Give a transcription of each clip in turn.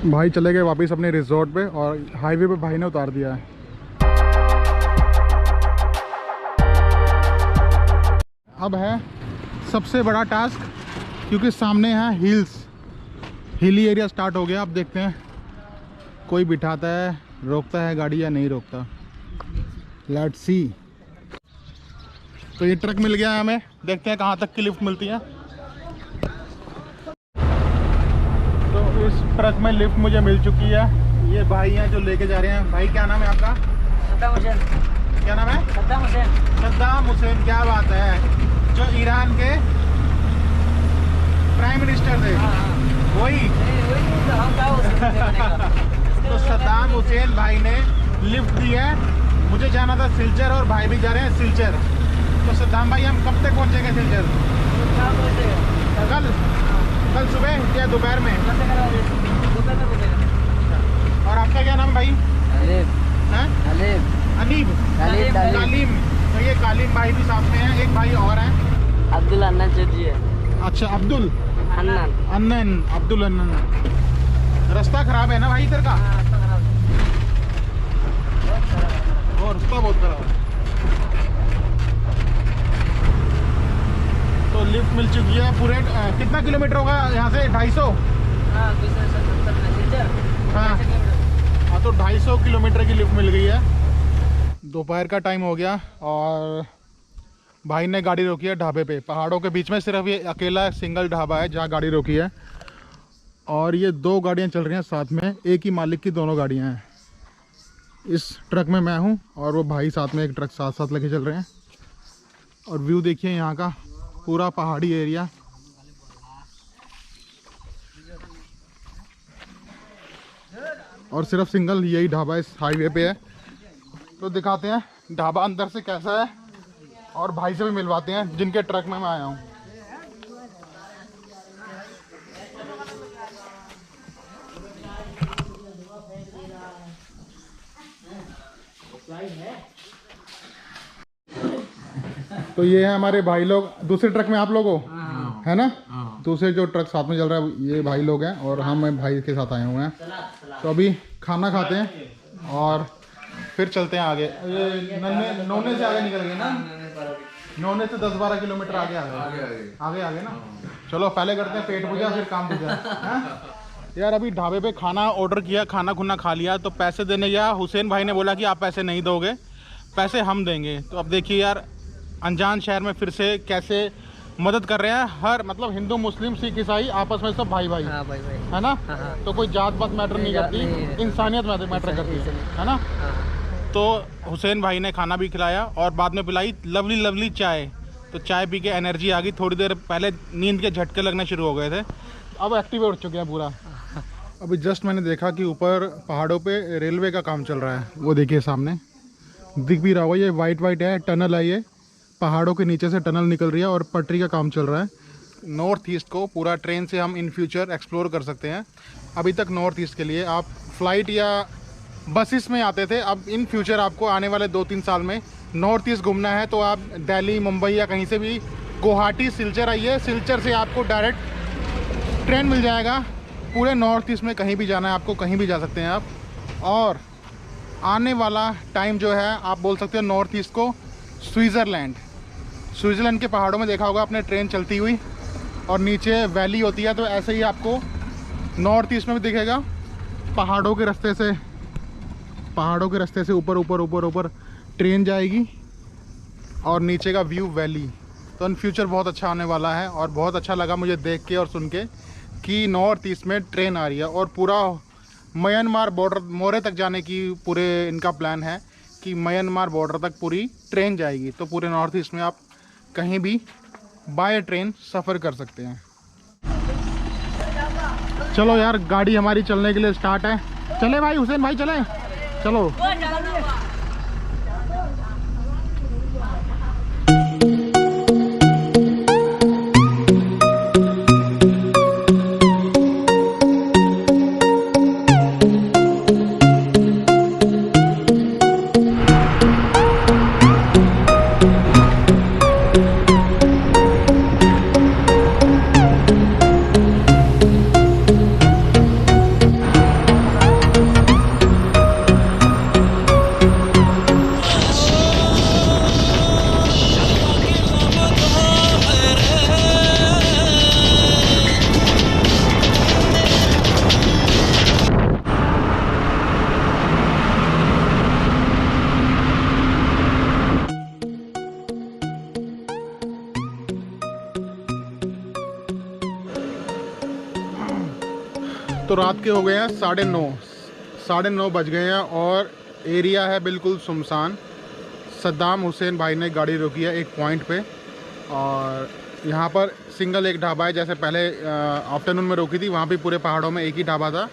भाई चले गए वापस अपने रिजॉर्ट पे और हाईवे पे भाई ने उतार दिया है। अब है सबसे बड़ा टास्क, क्योंकि सामने है हिली एरिया स्टार्ट हो गया। अब देखते हैं कोई बिठाता है, रोकता है गाड़ी या नहीं रोकता। Let's see. तो ये ट्रक मिल गया है हमें, देखते हैं कहाँ तक की लिफ्ट मिलती है। तो इस ट्रक में लिफ्ट मुझे मिल चुकी है। ये भाई हैं जो लेके जा रहे हैं। भाई क्या नाम है आपका? सद्दाम हुसैन। क्या नाम है? सद्दाम हुसैन। सद्दाम हुसैन, क्या बात है, जो ईरान के प्राइम मिनिस्टर थे। वही तो सद्दाम हुसैन भाई ने लिफ्ट दी है। मुझे जाना था सिलचर और भाई भी जा रहे हैं सिलचर। तो सद्दाम भाई हम कब तक पहुंचेंगे सिलचर? कल सुबह या दोपहर में? और आपका क्या नाम भाई? अनीब। कालीम। तो ये कालीम भाई भी साथ में है, एक भाई और है अब्दुल अन्नन जी है। अच्छा, अब्दुल अन्नन। अब्दुल अन्नन। रास्ता खराब है ना भाई इधर का? और रास्ता बहुत खराब है। तो लिफ्ट मिल चुकी है। पूरे कितना किलोमीटर होगा यहाँ से? 250? हाँ, तो 250 किलोमीटर की लिफ्ट मिल गई है। दोपहर का टाइम हो गया और भाई ने गाड़ी रोकी है ढाबे पे। पहाड़ों के बीच में सिर्फ ये अकेला सिंगल ढाबा है जहाँ गाड़ी रोकी है। और ये 2 गाड़ियाँ चल रही हैं साथ में, एक ही मालिक की दोनों गाड़ियाँ हैं। इस ट्रक में मैं हूँ और वो भाई साथ में एक ट्रक साथ साथ लेके चल रहे हैं। और व्यू देखिए यहाँ का, पूरा पहाड़ी एरिया। और सिर्फ सिंगल यही ढाबा इस हाईवे पे है। तो दिखाते हैं ढाबा अंदर से कैसा है और भाई से भी मिलवाते हैं जिनके ट्रक में मैं आया हूँ। तो ये है हमारे भाई लोग। दूसरे ट्रक में आप लोग हो, है ना? दूसरे जो ट्रक साथ में चल रहा है ये भाई लोग हैं और हम भाई के साथ आए हुए हैं। तो अभी खाना खाते हैं और फिर चलते हैं आगे। ये नोने से आगे निकल गए ना? नोने से 10-12 किलोमीटर आगे आगे ना। चलो पहले करते हैं पेट पूजा, फिर काम पूजा। यार अभी ढाबे पे खाना ऑर्डर किया, खाना खुना खा लिया। तो पैसे देने गया, हुसैन भाई ने बोला कि आप पैसे नहीं दोगे, पैसे हम देंगे। तो अब देखिए यार, अनजान शहर में फिर से कैसे मदद कर रहे हैं। हर मतलब हिंदू मुस्लिम सिख ईसाई आपस में सब भाई भाई, भाई है ना? तो कोई जात पात मैटर नहीं नहीं करती, इंसानियत मैटर करती है ना? तो हुसैन भाई ने खाना भी खिलाया और बाद में पिलाई लवली चाय। तो चाय पी के एनर्जी आ गई। थोड़ी देर पहले नींद के झटके लगने शुरू हो गए थे, अब एक्टिव हो चुके हैं पूरा। अभी जस्ट मैंने देखा कि ऊपर पहाड़ों पे रेलवे का काम चल रहा है। वो देखिए सामने दिख भी रहा होगा, ये वाइट है, टनल है। ये पहाड़ों के नीचे से टनल निकल रही है और पटरी का काम चल रहा है। नॉर्थ ईस्ट को पूरा ट्रेन से हम इन फ्यूचर एक्सप्लोर कर सकते हैं। अभी तक नॉर्थ ईस्ट के लिए आप फ्लाइट या बसेस में आते थे। अब इन फ्यूचर आपको आने वाले 2-3 साल में नॉर्थ ईस्ट घूमना है तो आप दिल्ली, मुंबई या कहीं से भी गुवाहाटी, सिलचर आइए। सिलचर से आपको डायरेक्ट ट्रेन मिल जाएगा। पूरे नॉर्थ ईस्ट में कहीं भी जाना है आपको, कहीं भी जा सकते हैं आप। और आने वाला टाइम जो है आप बोल सकते हो नॉर्थ ईस्ट को स्विट्ज़रलैंड के पहाड़ों में देखा होगा आपने ट्रेन चलती हुई और नीचे वैली होती है। तो ऐसे ही आपको नॉर्थ ईस्ट में भी दिखेगा, पहाड़ों के रास्ते से ऊपर ट्रेन जाएगी और नीचे का व्यू वैली। तो इन फ्यूचर बहुत अच्छा आने वाला है। और बहुत अच्छा लगा मुझे देख के और सुन के कि नॉर्थ ईस्ट में ट्रेन आ रही है और पूरा म्यांमार बॉर्डर मोरे तक जाने की पूरे इनका प्लान है कि म्यांमार बॉर्डर तक पूरी ट्रेन जाएगी। तो पूरे नॉर्थ ईस्ट में आप कहीं भी बाय ट्रेन सफ़र कर सकते हैं। चलो यार, गाड़ी हमारी चलने के लिए स्टार्ट है। चले भाई, हुसैन भाई चले, चलो। तो रात के हो गए हैं 9:30 बज गए हैं और एरिया है बिल्कुल सुनसान। सद्दाम हुसैन भाई ने गाड़ी रोकी है एक पॉइंट पे और यहाँ पर सिंगल एक ढाबा है। जैसे पहले आफ्टरनून में रोकी थी वहाँ भी पूरे पहाड़ों में एक ही ढाबा था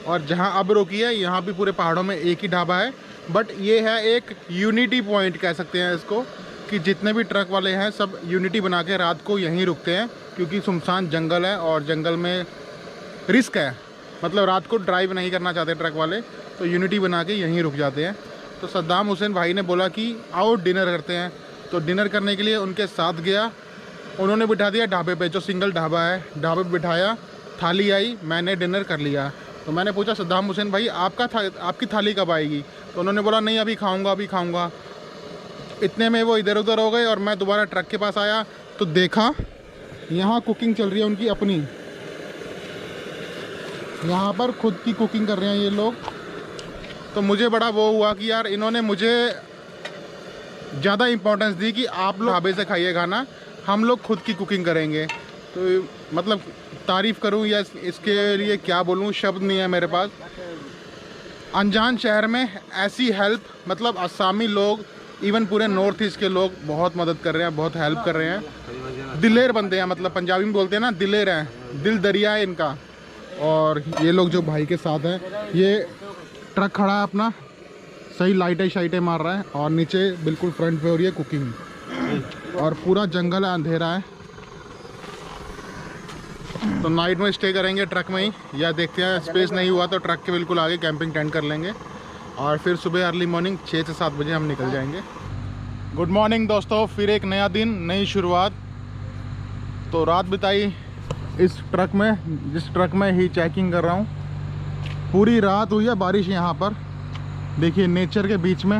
और जहाँ अब रोकी है यहाँ भी पूरे पहाड़ों में एक ही ढाबा है। बट ये है एक यूनिटी पॉइंट कह सकते हैं इसको, कि जितने भी ट्रक वाले हैं सब यूनिटी बना के रात को यहीं रुकते हैं, क्योंकि सुनसान जंगल है और जंगल में रिस्क है। मतलब रात को ड्राइव नहीं करना चाहते ट्रक वाले, तो यूनिटी बना के यहीं रुक जाते हैं। तो सद्दाम हुसैन भाई ने बोला कि आओ डिनर करते हैं, तो डिनर करने के लिए उनके साथ गया। उन्होंने बिठा दिया ढाबे पे, जो सिंगल ढाबा है, ढाबे पे बिठाया। थाली आई, मैंने डिनर कर लिया। तो मैंने पूछा सद्दाम हुसैन भाई आपकी थाली कब आएगी? तो उन्होंने बोला नहीं अभी खाऊंगा। इतने में वो इधर उधर हो गए और मैं दोबारा ट्रक के पास आया तो देखा यहाँ कुकिंग चल रही है उनकी अपनी। यहाँ पर खुद की कुकिंग कर रहे हैं ये लोग। तो मुझे बड़ा वो हुआ कि यार इन्होंने मुझे ज़्यादा इम्पोर्टेंस दी कि आप लोग ढाबे से खाइए खाना, हम लोग खुद की कुकिंग करेंगे। तो मतलब तारीफ़ करूं या इसके लिए क्या बोलूं, शब्द नहीं है मेरे पास। अनजान शहर में ऐसी हेल्प, मतलब असमी लोग, इवन पूरे नॉर्थ ईस्ट के लोग बहुत मदद कर रहे हैं, बहुत हेल्प कर रहे हैं। दिलेर बंदे हैं, मतलब पंजाबी में बोलते हैं ना, दिलेर हैं, दिल दरिया है इनका। और ये लोग जो भाई के साथ हैं, ये ट्रक खड़ा है अपना, सही लाइटें शाइटें मार रहा है और नीचे बिल्कुल फ्रंट पे हो रही है कुकिंग और पूरा जंगल है, अंधेरा है। तो नाइट में स्टे करेंगे ट्रक में ही, या देखते हैं स्पेस नहीं हुआ तो ट्रक के बिल्कुल आगे कैंपिंग टेंट कर लेंगे और फिर सुबह अर्ली मॉर्निंग 6 से 7 बजे हम निकल जाएंगे। गुड मॉर्निंग दोस्तों, फिर एक नया दिन, नई शुरुआत। तो रात बिताई इस ट्रक में, जिस ट्रक में ही चेकिंग कर रहा हूँ। पूरी रात हुई है बारिश यहाँ पर, देखिए नेचर के बीच में।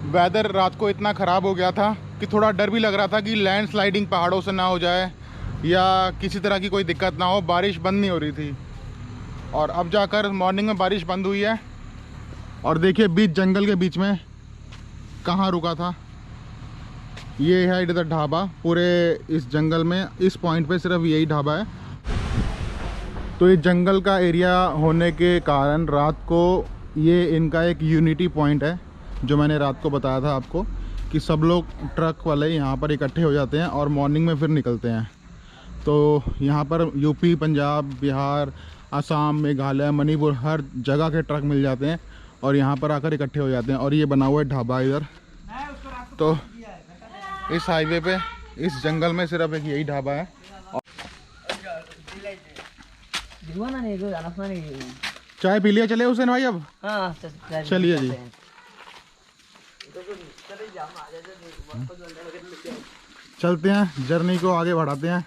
वेदर रात को इतना ख़राब हो गया था कि थोड़ा डर भी लग रहा था कि लैंडस्लाइडिंग पहाड़ों से ना हो जाए या किसी तरह की कोई दिक्कत ना हो। बारिश बंद नहीं हो रही थी और अब जाकर मॉर्निंग में बारिश बंद हुई है। और देखिए बीच जंगल के बीच में कहाँ रुका था, ये है इधर ढाबा। पूरे इस जंगल में इस पॉइंट पे सिर्फ यही ढाबा है। तो ये जंगल का एरिया होने के कारण रात को ये इनका एक यूनिटी पॉइंट है, जो मैंने रात को बताया था आपको, कि सब लोग ट्रक वाले यहाँ पर इकट्ठे हो जाते हैं और मॉर्निंग में फिर निकलते हैं। तो यहाँ पर यूपी, पंजाब, बिहार, असम, मेघालय, मणिपुर, हर जगह के ट्रक मिल जाते हैं और यहाँ पर आकर इकट्ठे हो जाते हैं। और ये बना हुआ है ढाबा इधर। तो इस हाईवे पे, इस जंगल में सिर्फ एक यही ढाबा है। चाय पी लिया, चले हुसैन भाई अब? हाँ चलिए जी। चलते हैं, जर्नी को आगे बढ़ाते हैं।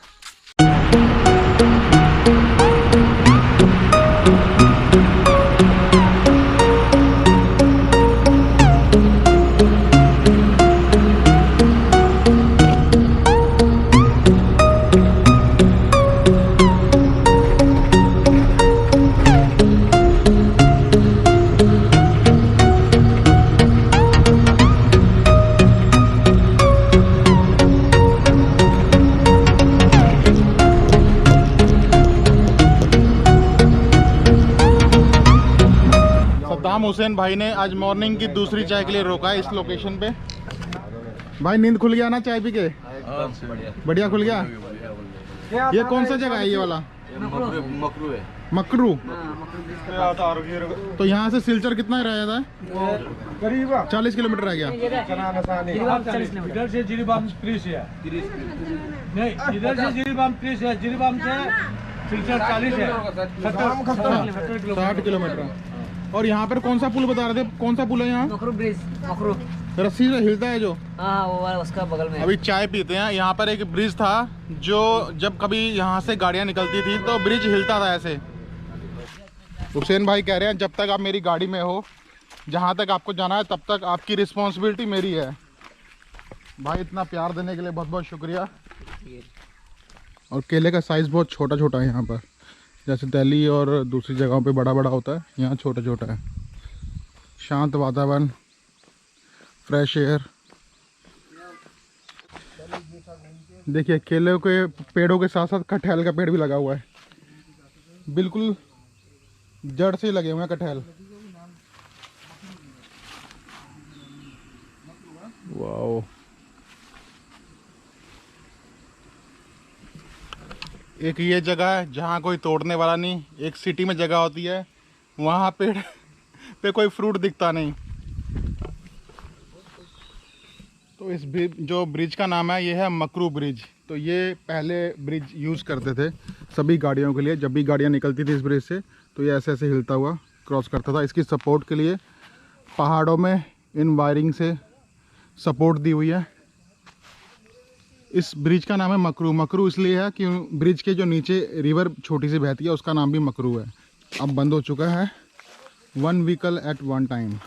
सद्दाम हुसैन भाई ने आज मॉर्निंग की दूसरी चाय के लिए रोका है इस लोकेशन पे। भाई नींद खुल गया ना चाय पी के? बढ़िया खुल गया। ये कौन सा जगह है ये वाला? मकरू है। मकरू। तो यहाँ से सिलचर कितना रह जाता है? करीब 40 किलोमीटर रह गया। इधर से जिरीबाम 30 है। नहीं, इधर से जिरीबाम 30 है, जिरीबाम से सिलचर 40 है। 60 किलोमीटर। और यहाँ पर कौन सा पुल बता रहे थे, कौन सा पुल है यहाँ? मकरू ब्रिज, मकरू रस्सी से हिलता है जो? हाँ वो वाला, उसका बगल में। अभी चाय पीते हैं। यहाँ पर एक ब्रिज था, जो जब कभी यहाँ से गाड़ियाँ निकलती थी तो ब्रिज हिलता था ऐसे। हुसैन भाई कह रहे हैं जब तक आप मेरी गाड़ी में हो, जहाँ तक आपको जाना है तब तक आपकी रिस्पॉन्सिबिलिटी मेरी है। भाई इतना प्यार देने के लिए बहुत बहुत शुक्रिया। और केले का साइज़ बहुत छोटा छोटा है यहाँ पर, जैसे दिल्ली और दूसरी जगहों पे बड़ा बड़ा होता है, यहाँ छोटा छोटा है। शांत वातावरण, फ्रेश एयर। देखिए केले के पेड़ों के साथ साथ कटहल का पेड़ भी लगा हुआ है, बिल्कुल जड़ से लगे हुए हैं कटहल। वाओ, एक ये जगह है जहाँ कोई तोड़ने वाला नहीं। एक सिटी में जगह होती है वहाँ पेड़ पे कोई फ्रूट दिखता नहीं। तो इस जो ब्रिज का नाम है ये है मकरू ब्रिज। तो ये पहले ब्रिज यूज़ करते थे सभी गाड़ियों के लिए। जब भी गाड़ियाँ निकलती थी इस ब्रिज से तो ये ऐसे ऐसे हिलता हुआ क्रॉस करता था। इसकी सपोर्ट के लिए पहाड़ों में इन वायरिंग से सपोर्ट दी हुई है। इस ब्रिज का नाम है मकरू। मकरू इसलिए है कि ब्रिज के जो नीचे रिवर छोटी सी बहती है उसका नाम भी मकरू है। अब बंद हो चुका है, 1 व्हीकल एट 1 टाइम।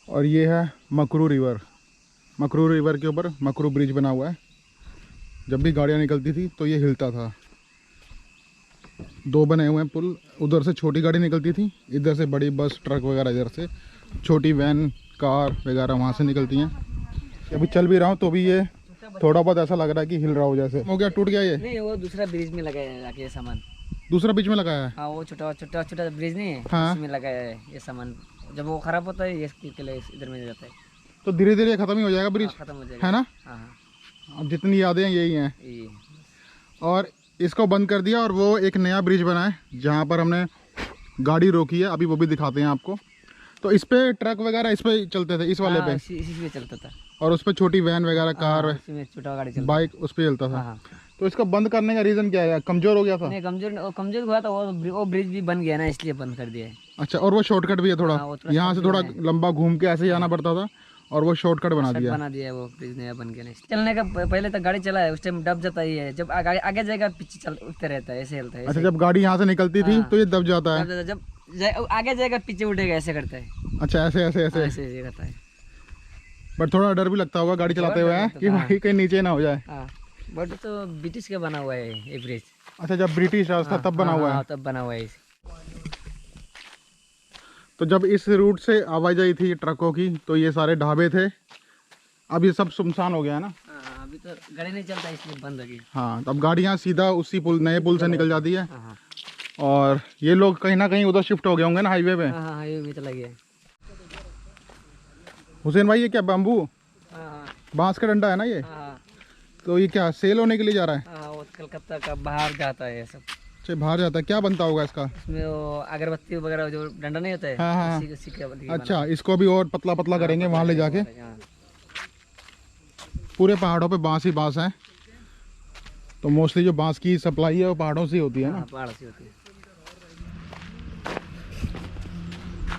और ये है मकरू रिवर। मकरू रिवर के ऊपर मकरू ब्रिज बना हुआ है। जब भी गाड़ियाँ निकलती थी तो ये हिलता था। 2 बने हुए हैं पुल, उधर से छोटी गाड़ी निकलती थी, इधर से बड़ी बस ट्रक वगैरह, इधर से छोटी वैन कार वगैरह वहाँ से निकलती हैं। अभी चल भी रहा हूँ तो भी ये थोड़ा बहुत ऐसा लग रहा है कि हिल रहा हो जैसे। हो गया, टूट गया ये? नहीं, वो दूसरा ब्रिज में लगाया है जाके ये सामान। दूसरा ब्रिज में लगाया है? हाँ, वो छोटा छोटा छोटा ब्रिज नहीं है, हाँ। उसमें लगाया है ये सामान। जब वो खराब होता है ये के लिए इधर में जाता है। तो धीरे धीरे खत्म ही हो जाएगा ब्रिज? खत्म हो जाएगा, है ना? हाँ। अब जितनी यादें हैं यही हैं। और इसको बंद कर दिया और वो एक नया ब्रिज बना है जहाँ पर हमने गाड़ी रोकी है, अभी वो भी दिखाते हैं आपको। तो इस पे ट्रक वगैरह इस पे चलते थे, इस वाले पे? इसी पे चलता था। और उस पे छोटी वैन वगैरह कार छोटा गाड़ी चलता, बाइक उस पे चलता था। हाँ। तो इसको बंद करने का रीज़न क्या है? कमज़ोर हो गया था? नहीं, कमजोर हुआ था वो ब्रिज भी बन गया ना, इसलिए बंद कर दिया है। अच्छा, और वो शॉर्टकट भी है थोड़ा, हाँ, वो थोड़ा यहाँ से थोड़ा लंबा घूम के ऐसे ही आना पड़ता था और वो शॉर्टकट बना दिया है वो ब्रिज नया बन गया ना। चलने का पहले तक गाड़ी चला है, उस टाइम दब जाता ही है। जब आगे जाएगा पीछे चल उठते रहता है, ऐसे हिलता है। अच्छा, जब गाड़ी यहाँ से निकलती थी तो ये दब जाता है? जब आगे जाएगा पीछे उठेगा, ऐसे करता है। अच्छा, ऐसे ऐसे ऐसे ऐसे करता है। बट थोड़ा डर भी लगता होगा गाड़ी चलाते हुए है कि भाई कहीं नीचे ना हो जाए। बट तो ब्रिटिश का बना हुआ है ये ब्रिज। अच्छा, जब ब्रिटिश राज था तब बना हुआ है? तब बना हुआ है। तो जब इस रूट से आवाजाही थी ट्रकों की तो ये सारे ढाबे थे, अब ये सब सुनसान हो गया है ना? अभी तो गाड़ी नहीं चलता इसलिए बंद हो गई। हाँ, तो अब गाड़ियाँ सीधा उसी पुल, नए पुल से निकल जाती है। और ये लोग कहीं ना कहीं उधर शिफ्ट हो गए होंगे ना, हाईवे पे? हाईवे में चला गया। हुसैन भाई, ये क्या बाम्बू बांस का डंडा है ना ये? तो ये क्या सेल होने के लिए जा रहा है? वो कलकत्ता का बाहर जाता है सब। अच्छा, बाहर जाता है। क्या बनता होगा इसका? इसमें वो अगरबत्ती वगैरह जो डंडा नहीं होता है। हाँ। उसी का अच्छा, इसको भी और पतला पतला करेंगे वहाँ ले जाके। पूरे पहाड़ों पे बांस ही बांस है, तो मोस्टली जो बांस की सप्लाई है वो पहाड़ों से होती है ना? पहाड़ से होती है।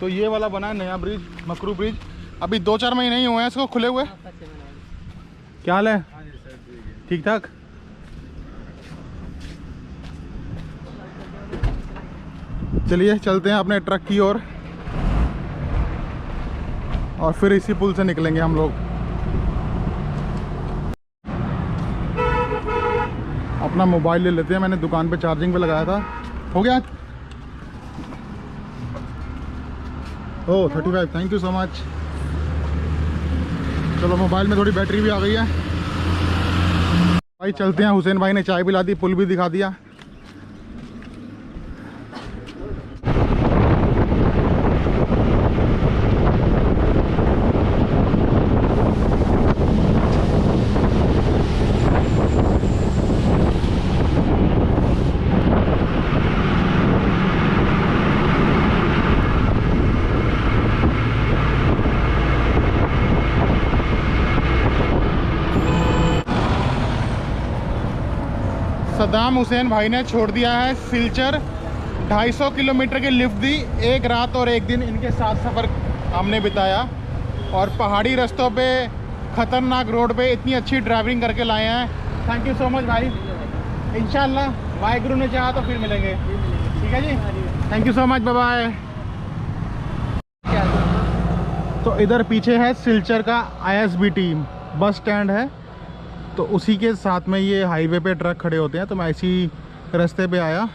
तो ये वाला बना है नया ब्रिज, मकरू ब्रिज। अभी 2-4 महीने ही हुए हैं इसको खुले हुए। क्या हाल है? ठीक ठाक। चलिए चलते हैं अपने ट्रक की ओर और फिर इसी पुल से निकलेंगे हम लोग। अपना मोबाइल ले लेते हैं, मैंने दुकान पे चार्जिंग पे लगाया था। हो गया? ओह 35, थैंक यू सो मच। चलो, मोबाइल में थोड़ी बैटरी भी आ गई है भाई। चलते हैं, हुसैन भाई ने चाय पिला दी, पुल भी दिखा दिया। सद्दाम हुसैन भाई ने छोड़ दिया है सिलचर। 250 किलोमीटर की लिफ्ट दी। एक रात और एक दिन इनके साथ सफ़र हमने बिताया और पहाड़ी रास्तों पे, ख़तरनाक रोड पे इतनी अच्छी ड्राइविंग करके लाए हैं। थैंक यू सो मच भाई। इंशाल्लाह वाहिगुरु ने चाहा तो फिर मिलेंगे। ठीक है जी, thank you so much, bye bye. तो इधर पीछे है सिलचर का ISBT बस स्टैंड है। तो उसी के साथ में ये हाईवे पे ट्रक खड़े होते हैं। तो मैं इसी रास्ते पे आया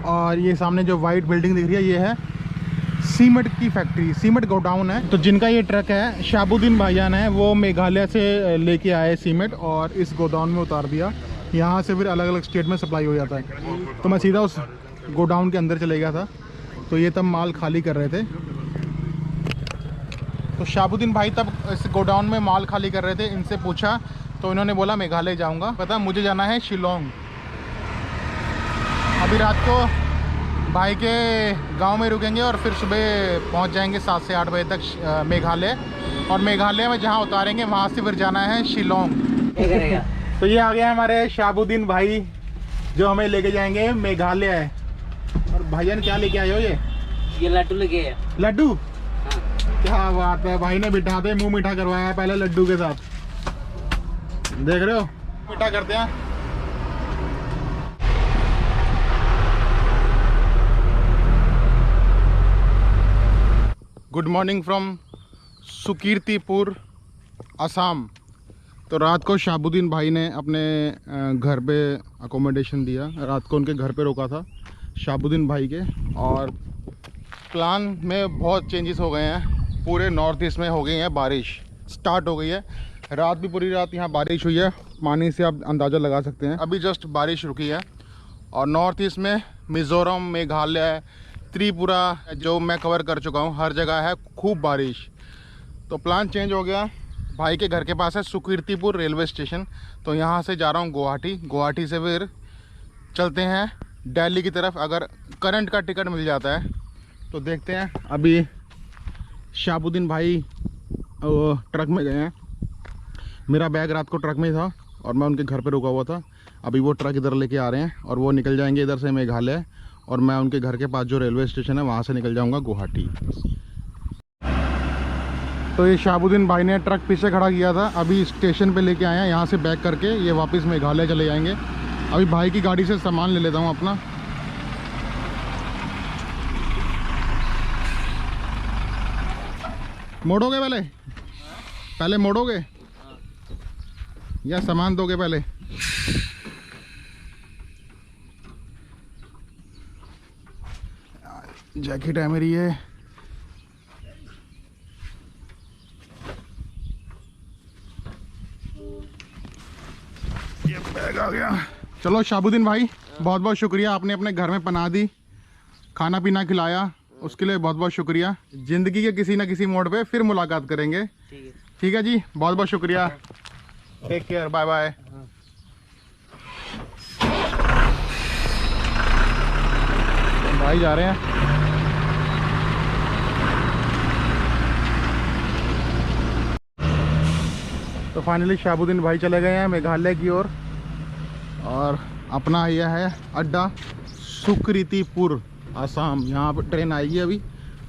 और ये सामने जो वाइट बिल्डिंग दिख रही है ये है सीमेंट की फैक्ट्री, सीमेंट गोडाउन है। तो जिनका ये ट्रक है शहाबुद्दीन भाईजान है, वो मेघालय से लेके आए सीमेंट और इस गोडाउन में उतार दिया। यहाँ से फिर अलग अलग स्टेट में सप्लाई हो जाता है। तो मैं सीधा उस गोडाउन के अंदर चले गया था। तो ये तब माल खाली कर रहे थे। तो शहाबुद्दीन भाई तब इस गोडाउन में माल खाली कर रहे थे। इनसे पूछा तो इन्होंने बोला मेघालय जाऊँगा। पता मुझे जाना है शिलोंग। अभी रात को भाई के गांव में रुकेंगे और फिर सुबह पहुंच जाएंगे 7 से 8 बजे तक मेघालय। और मेघालय में जहां उतारेंगे वहां से फिर जाना है शिलोंग। तो ये आ गया हमारे शहाबुद्दीन भाई जो हमें लेके जाएंगे मेघालय। और भाईजान क्या लेके आए हो? ये लड्डू लेके आया। लड्डू? क्या बात है, भाई ने बिठाते मुंह मीठा करवाया है पहले लड्डू के साथ। देख रहे हो, मीठा करते हैं। Good morning from Sukirtipur, Assam. तो रात को शहाबुद्दीन भाई ने अपने घर पे अकोमोडेशन दिया। रात को उनके घर पे रोका था शहाबुद्दीन भाई के। और प्लान में बहुत चेंजेस हो गए हैं। पूरे नॉर्थ ईस्ट में हो गई है बारिश, स्टार्ट हो गई है। रात भी पूरी रात यहाँ बारिश हुई है। पानी से आप अंदाज़ा लगा सकते हैं। अभी जस्ट बारिश रुकी है। और नॉर्थ ईस्ट में मिज़ोरम, मेघालय, त्रिपुरा जो मैं कवर कर चुका हूँ, हर जगह है खूब बारिश। तो प्लान चेंज हो गया। भाई के घर के पास है सुकीर्तिपुर रेलवे स्टेशन। तो यहाँ से जा रहा हूँ गुवाहाटी। गुवाहाटी से फिर चलते हैं दिल्ली की तरफ, अगर करंट का टिकट मिल जाता है तो देखते हैं। अभी शहाबुद्दीन भाई ट्रक में गए हैं। मेरा बैग रात को ट्रक में था और मैं उनके घर पे रुका हुआ था। अभी वो ट्रक इधर लेके आ रहे हैं और वो निकल जाएंगे इधर से मेघालय। और मैं उनके घर के पास जो रेलवे स्टेशन है वहाँ से निकल जाऊँगा गुवाहाटी। तो ये शहाबुद्दीन भाई ने ट्रक पीछे खड़ा किया था, अभी स्टेशन पे लेके आए हैं। यहाँ से बैक करके ये वापस मेघालय चले जाएंगे। अभी भाई की गाड़ी से सामान ले लेता हूँ अपना। मोड़ोगे पहले मोड़ोगे या सामान दोगे पहले? जैकेट है मेरी ये। बैग आ गया। चलो शहाबुद्दीन भाई, बहुत बहुत शुक्रिया, आपने अपने घर में पनाह दी, खाना पीना खिलाया, उसके लिए बहुत बहुत शुक्रिया। ज़िंदगी के किसी न किसी मोड़ पे फिर मुलाकात करेंगे। ठीक है जी, बहुत बहुत शुक्रिया। Take care, bye bye. भाई जा रहे हैं। तो फाइनली शहाबुद्दीन भाई चले गए हैं मेघालय की ओर। और अपना यह है अड्डा सुकीर्तिपुर, असम। यहाँ पर ट्रेन आएगी अभी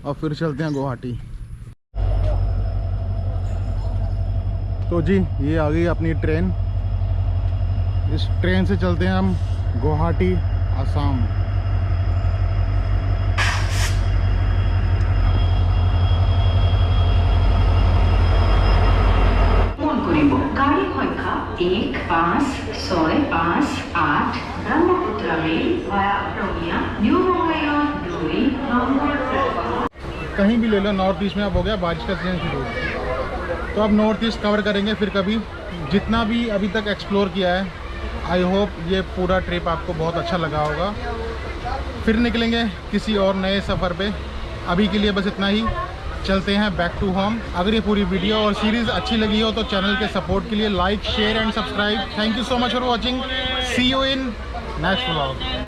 और फिर चलते हैं गुवाहाटी। तो जी ये आ गई अपनी ट्रेन। इस ट्रेन से चलते हैं हम गुवाहाटी, असम। गाड़ी संख्या 1565 ब्रह्मपुत्र रेल वाया रोनिया न्यू मंगलौर 2 नंबर। कहीं भी ले लो, नॉर्थ ईस्ट में अब हो गया बारिश का सीजन शुरू। तो अब नॉर्थ ईस्ट कवर करेंगे फिर कभी। जितना भी अभी तक एक्सप्लोर किया है, आई होप ये पूरा ट्रिप आपको बहुत अच्छा लगा होगा। फिर निकलेंगे किसी और नए सफ़र पे। अभी के लिए बस इतना ही, चलते हैं बैक टू होम। अगर ये पूरी वीडियो और सीरीज़ अच्छी लगी हो तो चैनल के सपोर्ट के लिए like, share and subscribe. Thank you so much for watching. See you in next vlog.